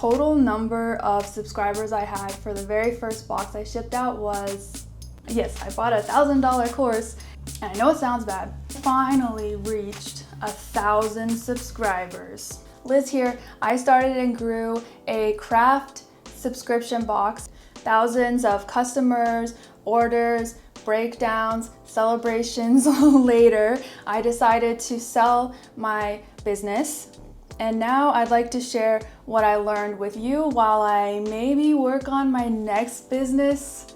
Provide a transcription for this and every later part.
total number of subscribers I had for the very first box I shipped out was, yes, I bought a $1,000 course, and I know it sounds bad. Finally reached 1,000 subscribers. Liz here. I started and grew a craft subscription box. Thousands of customers, orders, breakdowns, celebrations later, I decided to sell my business. And now I'd like to share what I learned with you while I maybe work on my next business.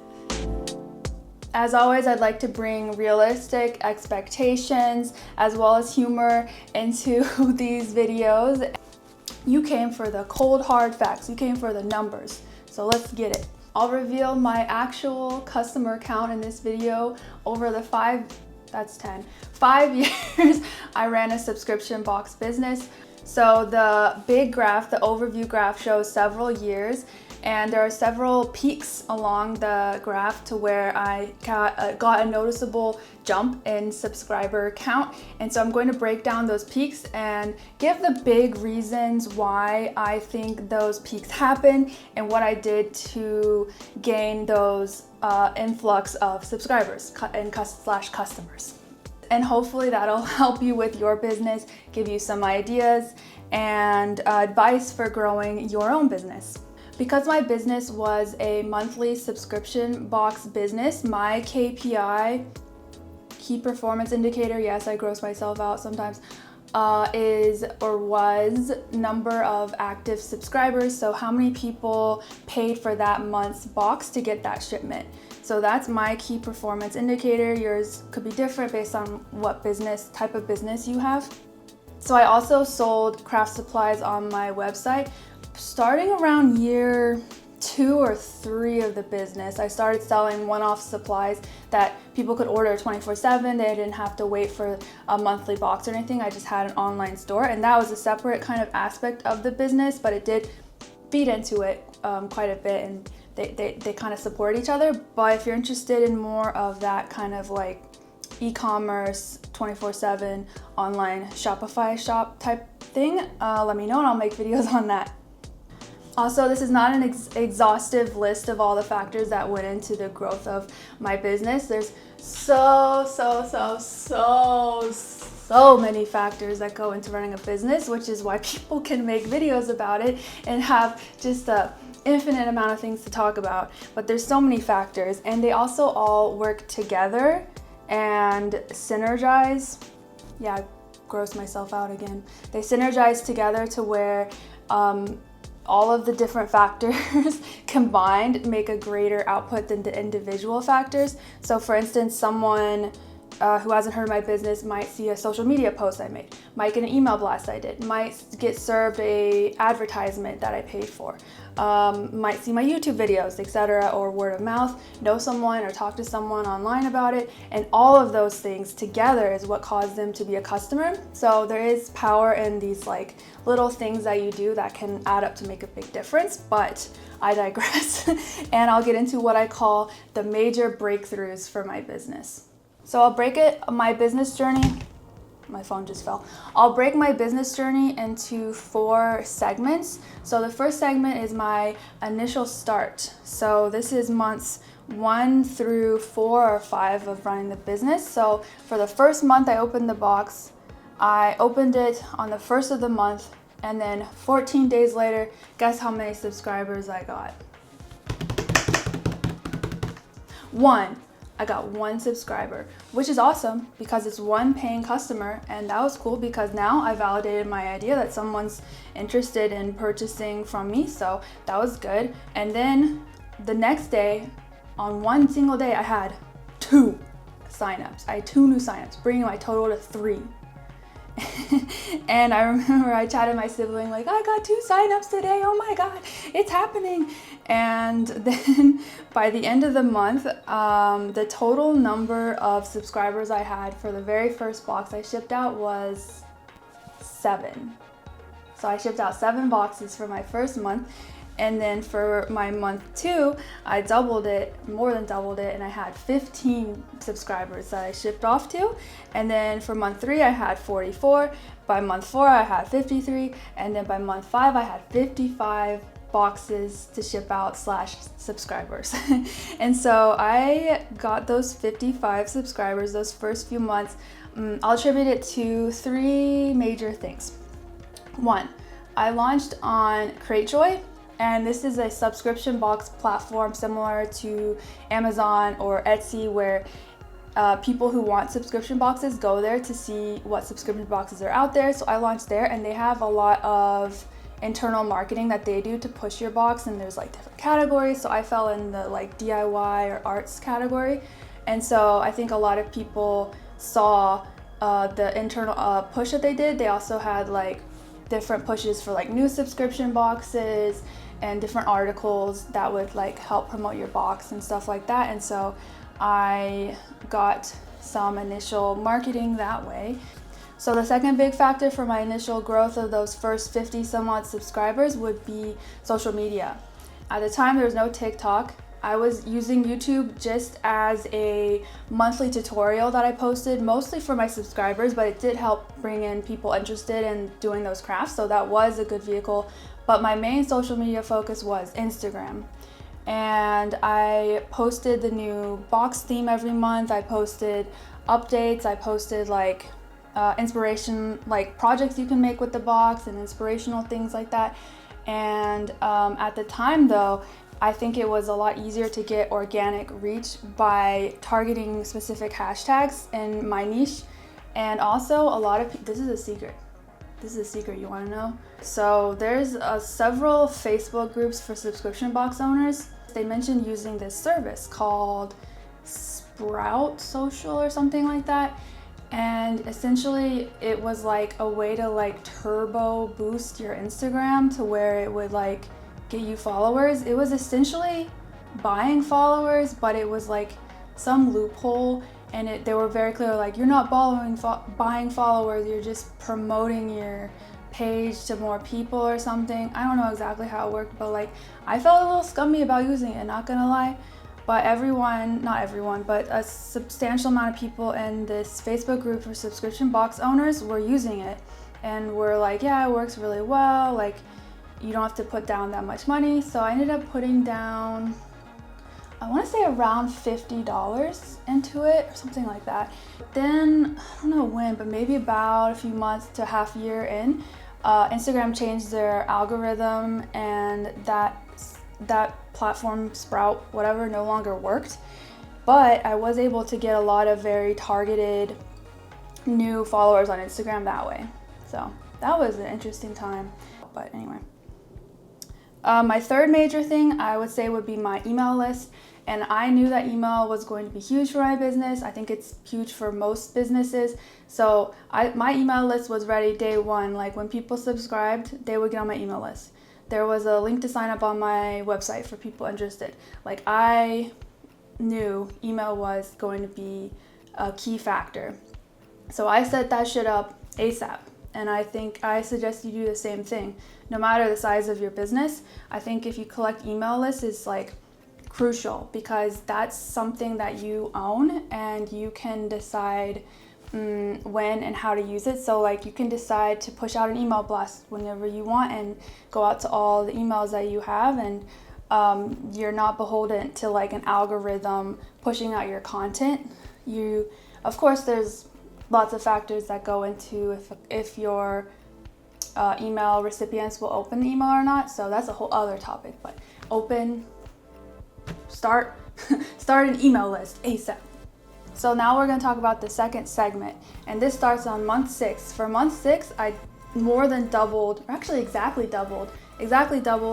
As always, I'd like to bring realistic expectations as well as humor into these videos. You came for the cold hard facts, you came for the numbers, so let's get it. I'll reveal my actual customer count in this video over the 5 years I ran a subscription box business. So the big graph, the overview graph, shows several years, and there are several peaks along the graph to where I got a noticeable jump in subscriber count. And so I'm going to break down those peaks and give the big reasons why I think those peaks happen and what I did to gain those influx of subscribers and customers. And hopefully that'll help you with your business, give you some ideas and advice for growing your own business. Because my business was a monthly subscription box business, my KPI, key performance indicator, yes, I gross myself out sometimes, was number of active subscribers. So how many people paid for that month's box to get that shipment. So that's my key performance indicator. Yours could be different based on what type of business you have. So I also sold craft supplies on my website. Starting around year 2 or 3 of the business, I started selling one-off supplies that people could order 24/7. They didn't have to wait for a monthly box or anything. I just had an online store, and that was a separate kind of aspect of the business, but it did feed into it quite a bit, and they kind of support each other. But if you're interested in more of that kind of like e-commerce 24/7 online Shopify shop type thing, let me know and I'll make videos on that. Also, this is not an exhaustive list of all the factors that went into the growth of my business. There's so many factors that go into running a business, which is why people can make videos about it and have just a infinite amount of things to talk about. But there's so many factors, and they also all work together and synergize. Yeah, I gross myself out again. They synergize together to where all of the different factors combined make a greater output than the individual factors. So for instance, someone who hasn't heard of my business might see a social media post I made, might get an email blast I did, might get served a advertisement that I paid for, might see my YouTube videos, etc., or word of mouth, know someone or talk to someone online about it, and all of those things together is what caused them to be a customer. So there is power in these like little things that you do that can add up to make a big difference, but I digress. And I'll get into what I call the major breakthroughs for my business. So I'll break my business journey, my phone just fell. I'll break my business journey into 4 segments. So the first segment is my initial start. So this is months 1 through 4 or 5 of running the business. So for the first month I opened the box, I opened it on the 1st of the month, and then 14 days later, guess how many subscribers I got? 1. I got 1 subscriber, which is awesome because it's 1 paying customer, and that was cool because now I validated my idea that someone's interested in purchasing from me, so that was good. And then the next day, on one single day, I had 2 signups. I had 2 new signups, bringing my total to 3. And I remember I chatted my sibling like, I got 2 signups today, oh my god, it's happening. And then by the end of the month, the total number of subscribers I had for the very first box I shipped out was 7. So I shipped out 7 boxes for my first month, and then for my month 2, I doubled it, more than doubled it, and I had 15 subscribers that I shipped off to. And then for month 3, I had 44. By month 4, I had 53. And then by month 5, I had 55 boxes to ship out / subscribers. And so I got those 55 subscribers those first few months. I'll attribute it to 3 major things. 1, I launched on Cratejoy, and this is a subscription box platform similar to Amazon or Etsy, where people who want subscription boxes go there to see what subscription boxes are out there. So I launched there, and they have a lot of internal marketing that they do to push your box, and there's like different categories. So I fell in the like DIY or arts category, and so I think a lot of people saw the internal push that they did. They also had like different pushes for like new subscription boxes and different articles that would like help promote your box and stuff like that. And so I got some initial marketing that way. So the second big factor for my initial growth of those first 50 some odd subscribers would be social media. At the time, there was no TikTok. I was using YouTube just as a monthly tutorial that I posted, mostly for my subscribers, but it did help bring in people interested in doing those crafts, so that was a good vehicle. But my main social media focus was Instagram. And I posted the new box theme every month. I posted updates. I posted like inspiration, like projects you can make with the box and inspirational things like that. And at the time though, I think it was a lot easier to get organic reach by targeting specific hashtags in my niche. And also a lot of this is a secret. This is a secret, you want to know? So there's several Facebook groups for subscription box owners. They mentioned using this service called Sprout Social or something like that. And essentially it was like a way to like turbo boost your Instagram to where it would like get you followers. It was essentially buying followers, but it was like some loophole, and they were very clear, like, you're not buying followers, you're just promoting your page to more people or something. I don't know exactly how it worked, but like I felt a little scummy about using it, not gonna lie. But not everyone, but a substantial amount of people in this Facebook group for subscription box owners were using it, and were like, yeah, it works really well, like you don't have to put down that much money. So I ended up putting down, I want to say around $50 into it or something like that. Then I don't know when, but maybe about a few months to half a year in, Instagram changed their algorithm, and that platform, Sprout, whatever, no longer worked. But I was able to get a lot of very targeted new followers on Instagram that way. So that was an interesting time. But anyway. My third major thing I would say would be my email list. And I knew that email was going to be huge for my business. I think it's huge for most businesses. So my email list was ready day one. Like when people subscribed, they would get on my email list. There was a link to sign up on my website for people interested. Like I knew email was going to be a key factor. So I set that shit up ASAP. And I think I suggest you do the same thing. No matter the size of your business, I think if you collect email lists is like crucial, because that's something that you own and you can decide when and how to use it. So like you can decide to push out an email blast whenever you want and go out to all the emails that you have, and you're not beholden to like an algorithm pushing out your content. Of course, there's lots of factors that go into if your email recipients will open the email or not. So that's a whole other topic, but start an email list ASAP. So now we're going to talk about the second segment, and this starts on month 6. For month 6, I more than doubled, or actually exactly doubled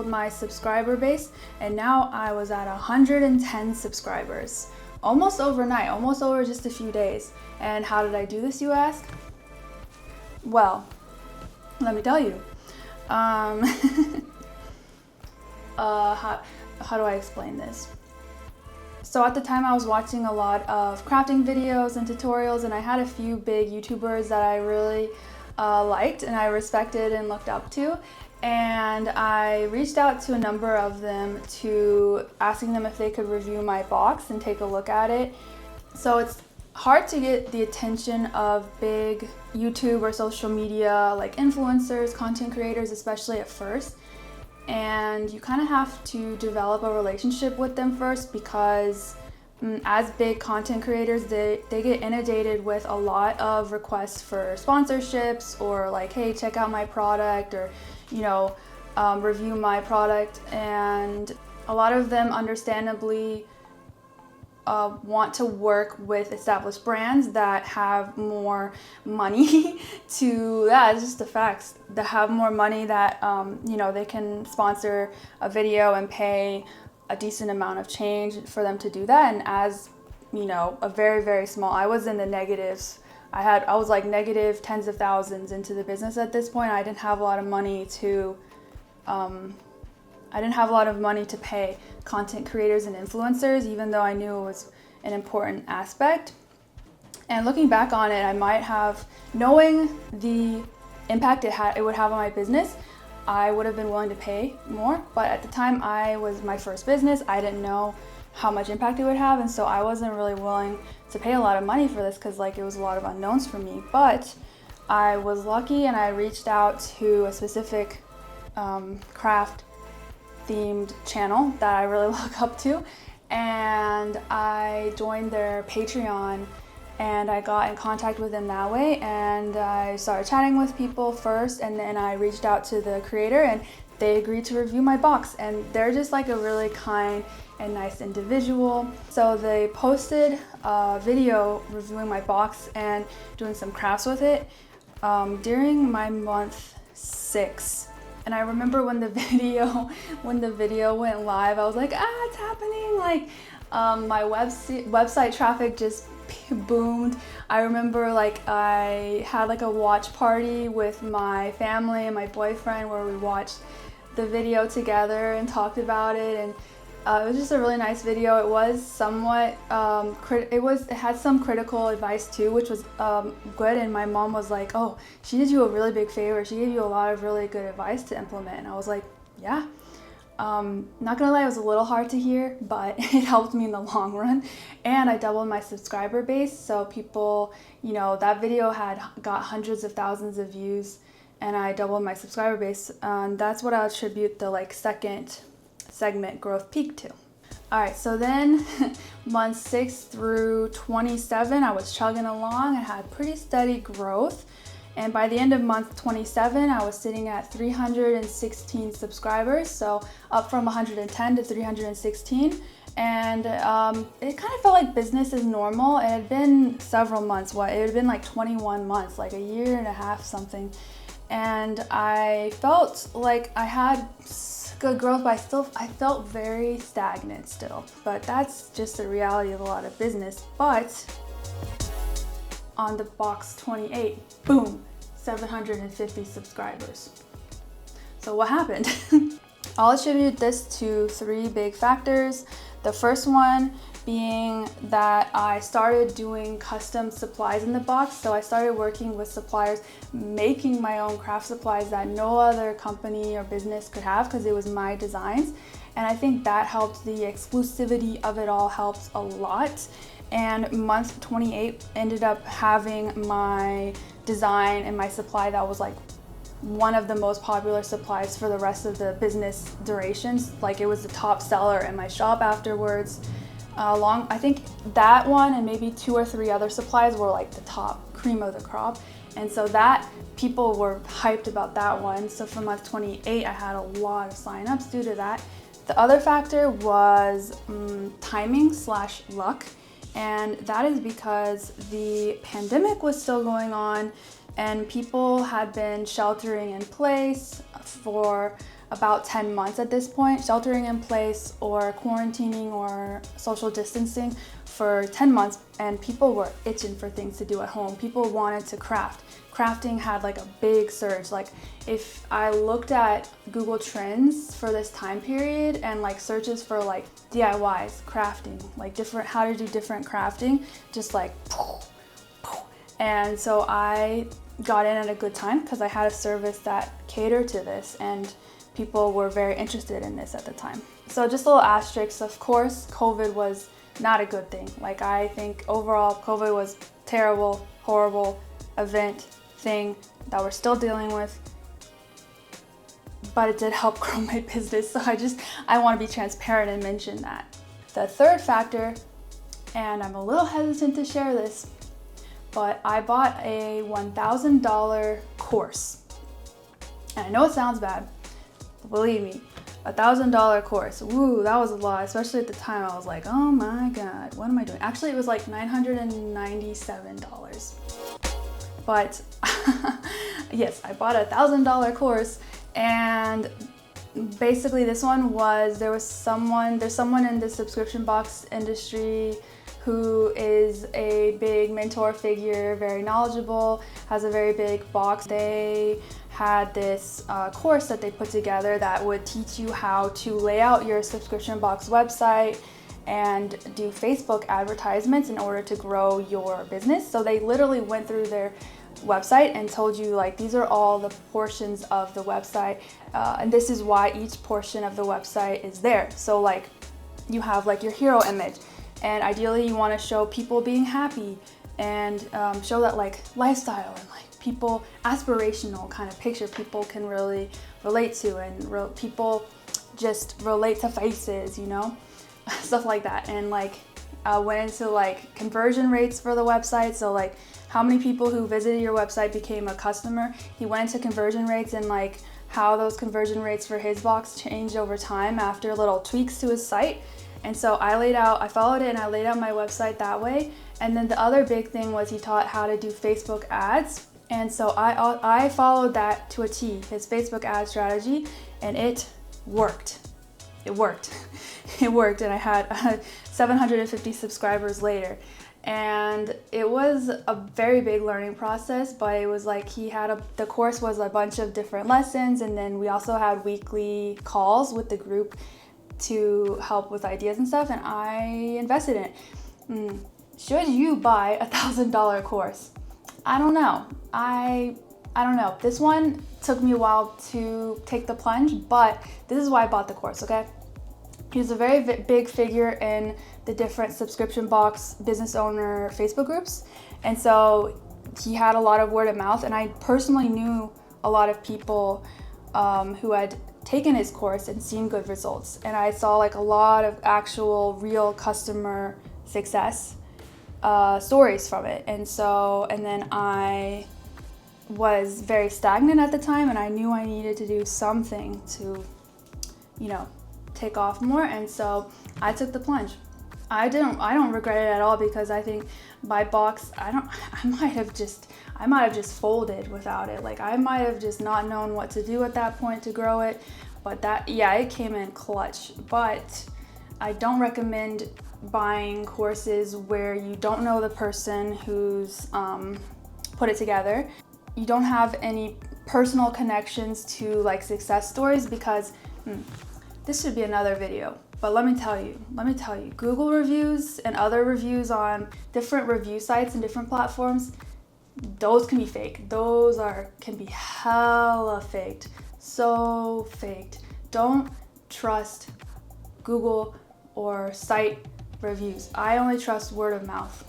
my subscriber base, and now I was at 110 subscribers. Almost overnight, almost over just a few days. And how did I do this, you ask? Well, let me tell you. How do I explain this? So at the time I was watching a lot of crafting videos and tutorials, and I had a few big YouTubers that I really liked and I respected and looked up to. And I reached out to a number of them to asking them if they could review my box and take a look at it. So it's hard to get the attention of big YouTube or social media like influencers, content creators, especially at first. and you kind of have to develop a relationship with them first, because as big content creators, they get inundated with a lot of requests for sponsorships, or like, hey, check out my product, or review my product. And a lot of them understandably want to work with established brands that have more money to, it's just the facts, that have more money, that they can sponsor a video and pay a decent amount of change for them to do that. And as a very, very small, I was in the negatives. I was like negative tens of thousands into the business at this point. I didn't have a lot of money to pay content creators and influencers, even though I knew it was an important aspect. And looking back on it, I might have, knowing the impact it would have on my business, I would have been willing to pay more. But at the time, I was my first business. I didn't know how much impact it would have, and so I wasn't really willing to pay a lot of money for this, because it was a lot of unknowns for me. But I was lucky, and I reached out to a specific craft themed channel that I really look up to, and I joined their Patreon, and I got in contact with them that way, and I started chatting with people first, and then I reached out to the creator, and they agreed to review my box. And they're just like a really kind and nice individual. So they posted a video reviewing my box and doing some crafts with it during my month 6. And I remember when the video went live, I was like, it's happening. Like my website traffic just boomed. I remember I had a watch party with my family and my boyfriend, where we watched the video together and talked about it. And it was just a really nice video. It was somewhat it had some critical advice too, which was good. And my mom was like, oh, she did you a really big favor. She gave you a lot of really good advice to implement. And I was like, yeah. Not gonna lie, it was a little hard to hear, but it helped me in the long run. And I doubled my subscriber base, so people, that video got hundreds of thousands of views, and I doubled my subscriber base. That's what I attribute the second segment growth peak to. All right, so then months 6 through 27, I was chugging along and had pretty steady growth. And by the end of month 27, I was sitting at 316 subscribers, so up from 110 to 316. And it kind of felt like business as normal. It had been several months. It had been 21 months, a year and a half something. And I felt like I had good growth, but I felt very stagnant still. But that's just the reality of a lot of business. But on the box 28, boom, 750 subscribers. So what happened? I'll attribute this to 3 big factors. The first one being that I started doing custom supplies in the box. So I started working with suppliers, making my own craft supplies that no other company or business could have, because it was my designs. And I think that helped. The exclusivity of it all helped a lot. And month 28 ended up having my design and my supply that was one of the most popular supplies for the rest of the business durations. It was the top seller in my shop afterwards. I think that one and maybe 2 or 3 other supplies were the top cream of the crop. And so that people were hyped about that one. So for month 28, I had a lot of signups due to that. The other factor was timing/luck. And that is because the pandemic was still going on, and people had been sheltering in place for about 10 months at this point, sheltering in place or quarantining or social distancing for 10 months, and people were itching for things to do at home. People wanted to craft. Crafting had a big surge. If I looked at Google Trends for this time period and searches for DIYs, crafting, different, how to do different crafting, just and so I got in at a good time because I had a service that catered to this, and people were very interested in this at the time. So just a little asterisk, of course, COVID was not a good thing. I think overall COVID was terrible, horrible event, thing that we're still dealing with. but it did help grow my business. So I want to be transparent and mention that. The third factor, and I'm a little hesitant to share this, but I bought a $1,000 course. And I know it sounds bad, but believe me, $1,000 course. Woo, that was a lot, especially at the time. I was like, oh my God, what am I doing? Actually, it was like $997. But yes, I bought a $1,000 course, and basically this one was, there's someone in the subscription box industry who is a big mentor figure, very knowledgeable, has a very big box. They had this course that they put together that would teach you how to lay out your subscription box website and do Facebook advertisements in order to grow your business. So they literally went through their website and told you, like, these are all the portions of the website, and this is why each portion of the website is there. So like, you have like your hero image, and ideally you want to show people being happy and show that like lifestyle and like people, aspirational kind of picture people can really relate to, and people just relate to faces, you know, stuff like that. And like went into like conversion rates for the website. So like how many people who visited your website became a customer. He went into conversion rates and like how those conversion rates for his box changed over time after little tweaks to his site. And so I followed it and I laid out my website that way. And then the other big thing was he taught how to do Facebook ads. And so I followed that to a T, his Facebook ad strategy, and it worked. It worked. It worked, and I had 750 subscribers later. And it was a very big learning process, but it was like the course was a bunch of different lessons, and then we also had weekly calls with the group to help with ideas and stuff, and I invested in it. Should you buy a $1,000 course? I don't know. I don't know. This one took me a while to take the plunge, but this is why I bought the course, okay? He's a very big figure in the different subscription box business owner Facebook groups. And so he had a lot of word of mouth, and I personally knew a lot of people who had taken his course and seen good results. And I saw like a lot of actual real customer success stories from it. And then I was very stagnant at the time, and I knew I needed to do something to, you know, take off more. And so I took the plunge. I don't regret it at all, because I think my box, I might have just folded without it. Like I might have just not known what to do at that point to grow it. But it came in clutch. But I don't recommend buying courses where you don't know the person who's put it together. You don't have any personal connections to like success stories, because this should be another video. But let me tell you, Google reviews and other reviews on different review sites and different platforms, those can be fake. Those can be hella faked. So faked. Don't trust Google or site reviews. I only trust word of mouth.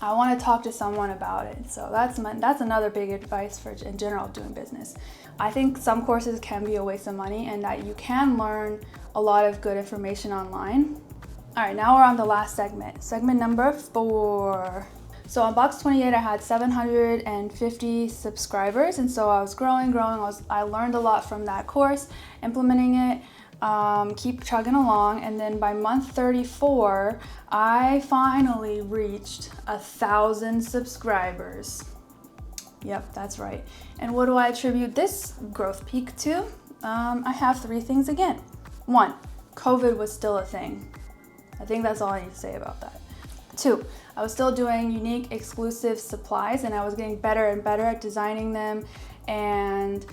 I want to talk to someone about it. So that's another big advice for in general doing business. I think some courses can be a waste of money, and that you can learn a lot of good information online. All right, now we're on the last segment. Segment number 4. So on Box 28, I had 750 subscribers, and so I was growing. I learned a lot from that course, implementing it, keep chugging along, and then by month 34, I finally reached 1,000 subscribers. Yep, that's right. And what do I attribute this growth peak to? I have 3 things again. 1, COVID was still a thing. I think that's all I need to say about that. 2, I was still doing unique, exclusive supplies, and I was getting better and better at designing them and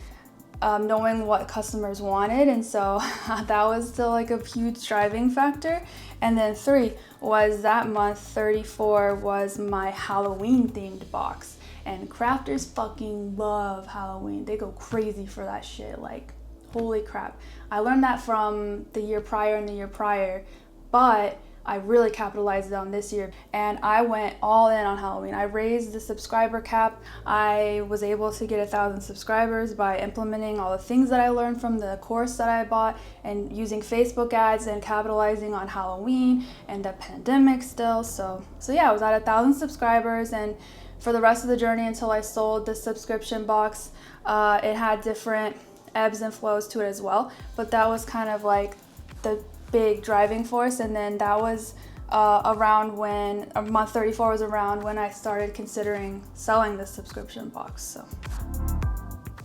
knowing what customers wanted, and so that was still like a huge driving factor. And then 3 was that month 34 was my Halloween themed box, and crafters fucking love Halloween. They go crazy for that shit, like holy crap. I learned that from the year prior and the year prior, but I really capitalized on this year, and I went all in on Halloween. I raised the subscriber cap. I was able to get 1,000 subscribers by implementing all the things that I learned from the course that I bought and using Facebook ads and capitalizing on Halloween and the pandemic still. So yeah, I was at 1,000 subscribers, and for the rest of the journey until I sold the subscription box, it had different ebbs and flows to it as well. But that was kind of like the big driving force. And then that was around when month 34 was around when I started considering selling the subscription box. So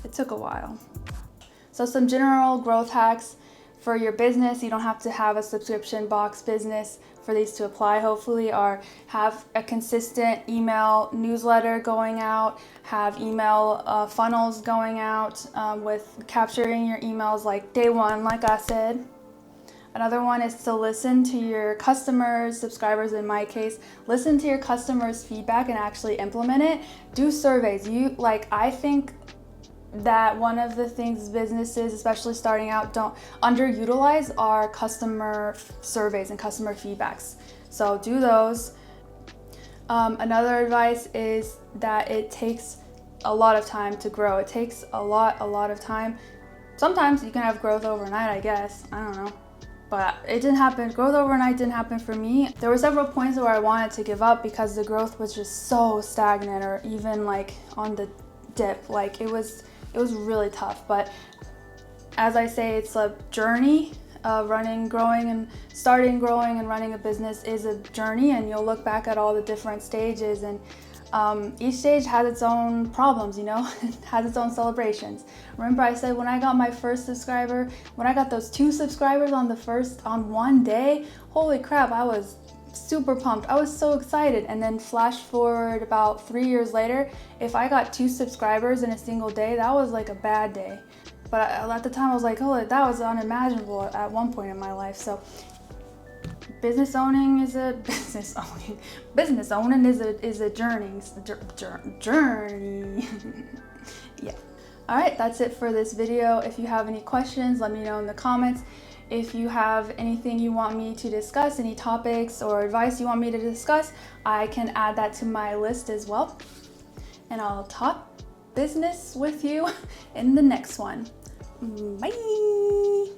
it took a while. So some general growth hacks for your business. You don't have to have a subscription box business for these to apply, hopefully, are have a consistent email newsletter going out, have email funnels going out with capturing your emails like day one, like I said. Another one is to listen to your customers, subscribers in my case, listen to your customers' feedback and actually implement it. Do surveys. I think that one of the things businesses, especially starting out, don't underutilize are customer surveys and customer feedbacks. So do those. Another advice is that it takes a lot of time to grow. It takes a lot of time. Sometimes you can have growth overnight, I guess. I don't know. But it didn't happen. Growth overnight didn't happen for me. There were several points where I wanted to give up because the growth was just so stagnant, or even like on the dip. Like it was really tough. But as I say, it's a journey. Growing and running a business is a journey, and you'll look back at all the different stages, and each stage has its own problems, it has its own celebrations. Remember I said when I got my first subscriber, when I got those 2 subscribers on one day, holy crap, I was super pumped. I was so excited. And then flash forward about 3 years later, if I got 2 subscribers in a single day, that was like a bad day. But at the time I was like, oh, that was unimaginable at one point in my life. So business owning is a journey. Yeah. All right, that's it for this video. If you have any questions, let me know in the comments. If you have anything you want me to discuss, any topics or advice you want me to discuss, I can add that to my list as well. And I'll talk business with you in the next one. Bye.